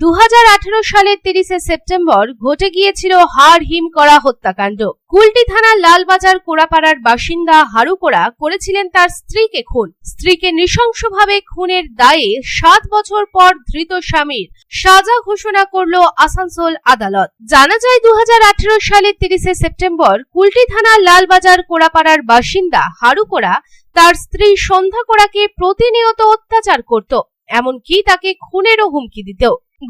2018 সালের 30 সেপ্টেম্বর ঘটে গিয়েছিল হাড় হিম করা হত্যাকাণ্ড। কুলটি থানার লালবাজার কোড়াপাড়ার বাসিন্দা হারু কোড়া করেছিলেন তার স্ত্রীকে খুন। স্ত্রীকে নৃশংসভাবে খুনের দায়ে 7 বছর পর ধৃত স্বামীর সাজা ঘোষণা করল আসানসোল আদালত। জানা যায় 2018 সালের 30 সেপ্টেম্বর কুলটি থানার লালবাজার কোড়াপাড়ার বাসিন্দা হারু কোড়া তার স্ত্রী সন্ধ্যা কোড়াকে প্রতিনিয়ত অত্যাচার করত, এমনকি তাকে খুনেরও হুমকি দিত।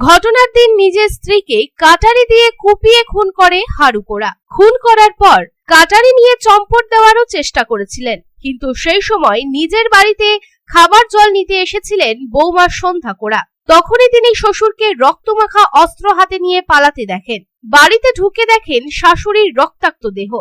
ঘটনার দিন নিজের স্ত্রীকে কাটারি দিয়ে কুপিয়ে খুন করে হারু কোড়া। খুন করার পর কাটারি নিয়ে চম্পট দেওয়ারও চেষ্টা করেছিলেন, কিন্তু সেই সময় নিজের বাড়িতে খাবার জল নিতে এসেছিলেন বৌমা সন্ধ্যা কোড়া। তখনই তিনি শ্বশুরকে রক্তমাখা অস্ত্র হাতে নিয়ে পালাতে দেখেন। বাড়িতে ঢুকে দেখেন শাশুড়ির রক্তাক্ত দেহ।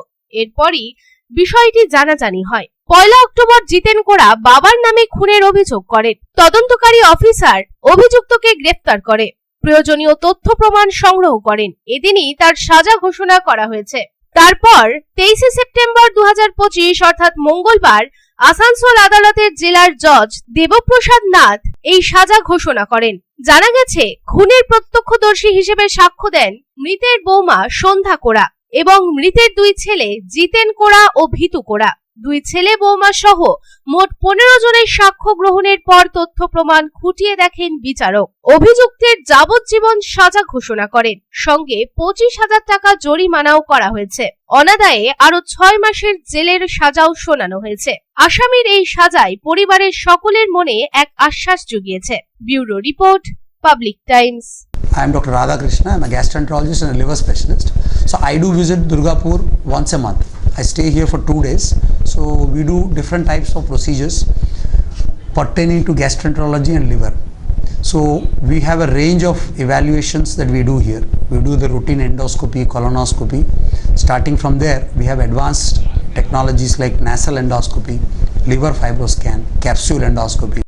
এরপরই বিষয়টি জানাজানি হয়। 1 অক্টোবর জিতেন কোড়া বাবার নামে খুনের অভিযোগ করেন। তদন্তকারী অফিসার অভিযুক্তকে গ্রেফতার করে প্রয়োজনীয় তথ্য প্রমাণ সংগ্রহ করেন। এদিনই তার সাজা ঘোষণা করা হয়েছে। তারপর 23 সেপ্টেম্বর 2025 অর্থাৎ মঙ্গলবার আসানসোল আদালতের জেলার জজ দেবপ্রসাদ নাথ এই সাজা ঘোষণা করেন। জানা গেছে, খুনের প্রত্যক্ষদর্শী হিসেবে সাক্ষ্য দেন মৃতের বৌমা সন্ধ্যা কোড়া এবং মৃতের 2 ছেলে জিতেন কোড়া ও ভিতু কোড়া। 2 ছেলে বৌমা সহ মোট 15 জনের সাক্ষ্য গ্রহণের পর তথ্য প্রমাণ খুঁটিয়ে দেখেন বিচারক। অভিযুক্তের যাবজ্জীবন সাজা ঘোষণা করেন, সঙ্গে 25,000 টাকা জরিমানাও করা হয়েছে। অনাদায়ে আরো 6 মাসের জেলের সাজাও শোনানো হয়েছে। আসামির এই সাজায় পরিবারের সকলের মনে এক আশ্বাস জুগিয়েছে। Bureau report, public times. I am Dr. Radhakrishna. I am a gastroenterologist and a liver specialist. So I do visit Durgapur once a month. I stay here for 2 days. So we do different types of procedures pertaining to gastroenterology and liver. So we have a range of evaluations that we do here. We do the routine endoscopy, colonoscopy. Starting from there, we have advanced technologies like nasal endoscopy, liver fibroscan, capsule endoscopy.